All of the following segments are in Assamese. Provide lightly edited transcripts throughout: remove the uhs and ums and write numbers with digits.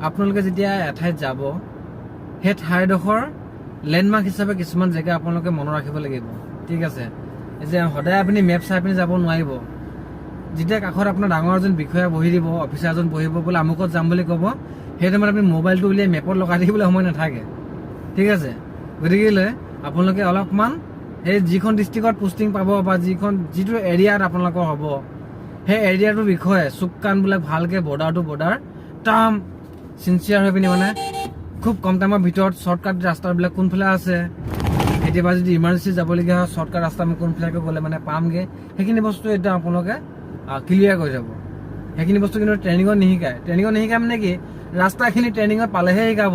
আপোনালোকে যেতিয়া এঠাইত যাব সেই ঠাইডোখৰ লেণ্ডমাৰ্ক হিচাপে কিছুমান জেগা আপোনালোকে মনত ৰাখিব লাগিব, ঠিক আছে। যে সদায় আপুনি মেপ চাই পিনি যাব নোৱাৰিব। যেতিয়া কাষত আপোনাৰ ডাঙৰ এজন বিষয়া বহি দিব, অফিচাৰ এজন বহিব, বোলে আমুকত যাম বুলি ক'ব, সেই টাইমত আপুনি মোবাইলটো উলিয়াই মেপত লগাই থাকিবলৈ সময় নাথাকে, ঠিক আছে। গতিকে আপোনালোকে অলপমান সেই যিখন ডিষ্ট্ৰিক্টত পোষ্টিং পাব বা যিটো এৰিয়াত আপোনালোকৰ হ'ব সেই এৰিয়াটোৰ বিষয়ে চুক কাণবিলাক ভালকৈ বৰ্ডাৰ টাৰ্ম চিনচিয়াৰ হৈ পিনি মানে খুব কম টাইমৰ ভিতৰত শ্বৰ্টকাট ৰাস্তাবিলাক কোনফালে আছে, কেতিয়াবা যদি ইমাৰ্জেঞ্চি যাবলগীয়া হয় শ্বৰ্টকাট ৰাস্তা আমি কোনফালে গ'লে মানে পামগৈ, সেইখিনি বস্তু এতিয়া আপোনালোকে ক্লিয়াৰ কৰি যাব। সেইখিনি বস্তু কিন্তু ট্ৰেইনিঙত নিশিকায় মানে কি, ৰাস্তাখিনি ট্ৰেইনিঙত পালেহে শিকাব।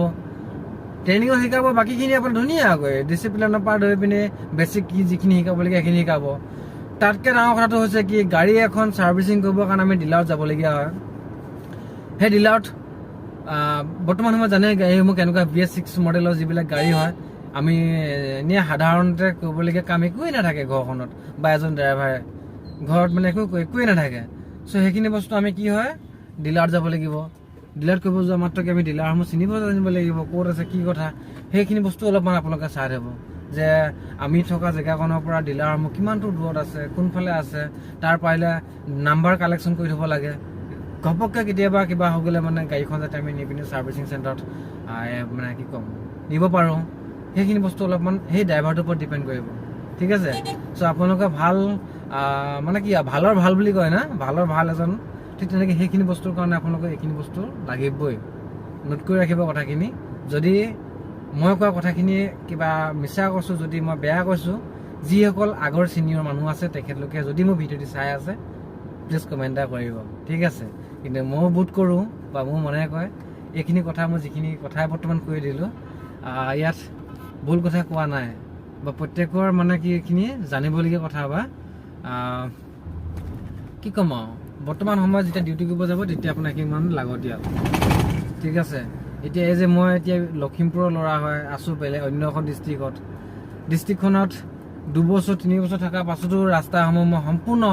ট্ৰেইনিঙত শিকাব, বাকীখিনি আপোনাৰ ধুনীয়াকৈ ডিচিপ্লিনৰ পৰা ধৰি পিনে বেছিক যিখিনি শিকাবলগীয়া সেইখিনি শিকাব। তাতকৈ ডাঙৰ কথাটো হৈছে কি, গাড়ী এখন ছাৰ্ভিচিং কৰিবৰ কাৰণে আমি ডিলাৰত যাবলগীয়া হয়। সেই ডিলাৰত বৰ্তমান সময়ত জানে গাড়ীসমূহ কেনেকুৱা BS6 মডেলৰ যিবিলাক গাড়ী হয়, আমি এনেই সাধাৰণতে কৰিবলগীয়া কাম একোৱেই নাথাকে ঘৰখনত, বা এজন ড্ৰাইভাৰে ঘৰত মানে একোৱেই নাথাকে। চ' সেইখিনি বস্তু আমি কি হয় ডিলাৰত যাব লাগিব। ডিলাৰত কৰিব যোৱা মাত্ৰকে আমি ডিলাৰসমূহ চিনিব জানিব লাগিব, ক'ত আছে কি কথা, সেইখিনি বস্তু অলপমান আপোনালোকে চাই থ'ব যে আমি থকা জেগাখনৰ পৰা ডিলাৰসমূহ কিমানটো দূৰত আছে, কোনফালে আছে, তাৰ পাৰিলে নাম্বাৰ কালেকশ্যন কৰি থ'ব লাগে। ঘপককৈ কেতিয়াবা কিবা হৈ গ'লে মানে গাড়ীখন যাতে আমি নি পিনি ছাৰ্ভিচিং চেণ্টাৰত মানে কি ক'ম নিব পাৰোঁ, সেইখিনি বস্তু অলপমান সেই ড্ৰাইভাৰটোৰ ওপৰত ডিপেণ্ড কৰিব, ঠিক আছে। চ' আপোনালোকে ভাল মানে কি ভালৰ ভাল বুলি কয় না, ভালৰ ভাল এজন, ঠিক তেনেকৈ সেইখিনি বস্তুৰ কাৰণে আপোনালোকে এইখিনি বস্তু লাগিবই। নোট কৰি ৰাখিব কথাখিনি। যদি মই কোৱা কথাখিনি কিবা মিছা কৈছোঁ, যদি মই বেয়া কৈছোঁ, যিসকল আগৰ ছিনিয়ৰ মানুহ আছে তেখেতলোকে যদি মোৰ ভিডিঅ'টি চাই আছে প্লিজ কমেণ্ট এটা কৰিব, ঠিক আছে। কিন্তু ময়ো বোধ কৰোঁ বা মোৰ মনে কয় এইখিনি কথা মই যিখিনি কথাই বৰ্তমান কৈ দিলোঁ, ইয়াত ভুল কথা কোৱা নাই, বা প্ৰত্যেকৰ মানে কি এইখিনি জানিবলগীয়া কথা, বা কি ক'ম আৰু বৰ্তমান সময়ত যেতিয়া ডিউটি কৰিব যাব তেতিয়া আপোনাৰ কিমান লাগতিয়াল, ঠিক আছে। এতিয়া এই যে মই এতিয়া লখিমপুৰৰ ল'ৰা হয়, আছোঁ বেলেগ অন্য এখন ডিষ্ট্ৰিক্টখনত 2 বছৰ 3 বছৰ থকাৰ পাছতো ৰাস্তাসমূহ মই সম্পূৰ্ণ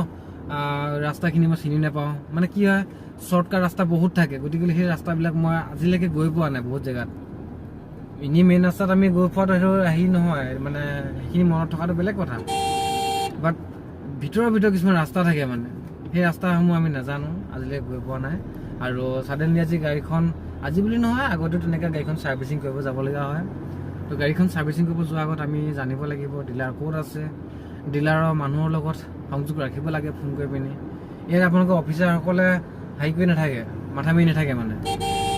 ৰাস্তাখিনি মই চিনি নাপাওঁ। মানে কি হয় শ্বৰ্টকাট ৰাস্তা বহুত থাকে, গতিকে সেই ৰাস্তাবিলাক মই আজিলৈকে গৈ পোৱা নাই বহুত জেগাত। এনেই মেইন ৰাস্তাত আমি গৈ পোৱাটো সেইটো আহি নহয়, মানে সেইখিনি মনত থকাটো বেলেগ কথা, বাট ভিতৰৰ কিছুমান ৰাস্তা থাকে, মানে সেই ৰাস্তাসমূহ আমি নাজানো, আজিলৈকে গৈ পোৱা নাই। আৰু ছাডেনলি আজি গাড়ীখন, আজি বুলি নহয় আগতেও তেনেকৈ গাড়ীখন ছাৰ্ভিচিং কৰিব যাবলগীয়া হয়। তো গাড়ীখন ছাৰ্ভিচিং কৰিব যোৱাৰ আগত আমি জানিব লাগিব ডিলাৰ ক'ত আছে, ডিলাৰৰ মানুহৰ লগত সংযোগ ৰাখিব লাগে ফোন কৰি পিনি। ইয়াত আপোনালোকৰ অফিচাৰসকলে হেৰি কৰি নাথাকে, মাথা মাৰি নাথাকে, মানে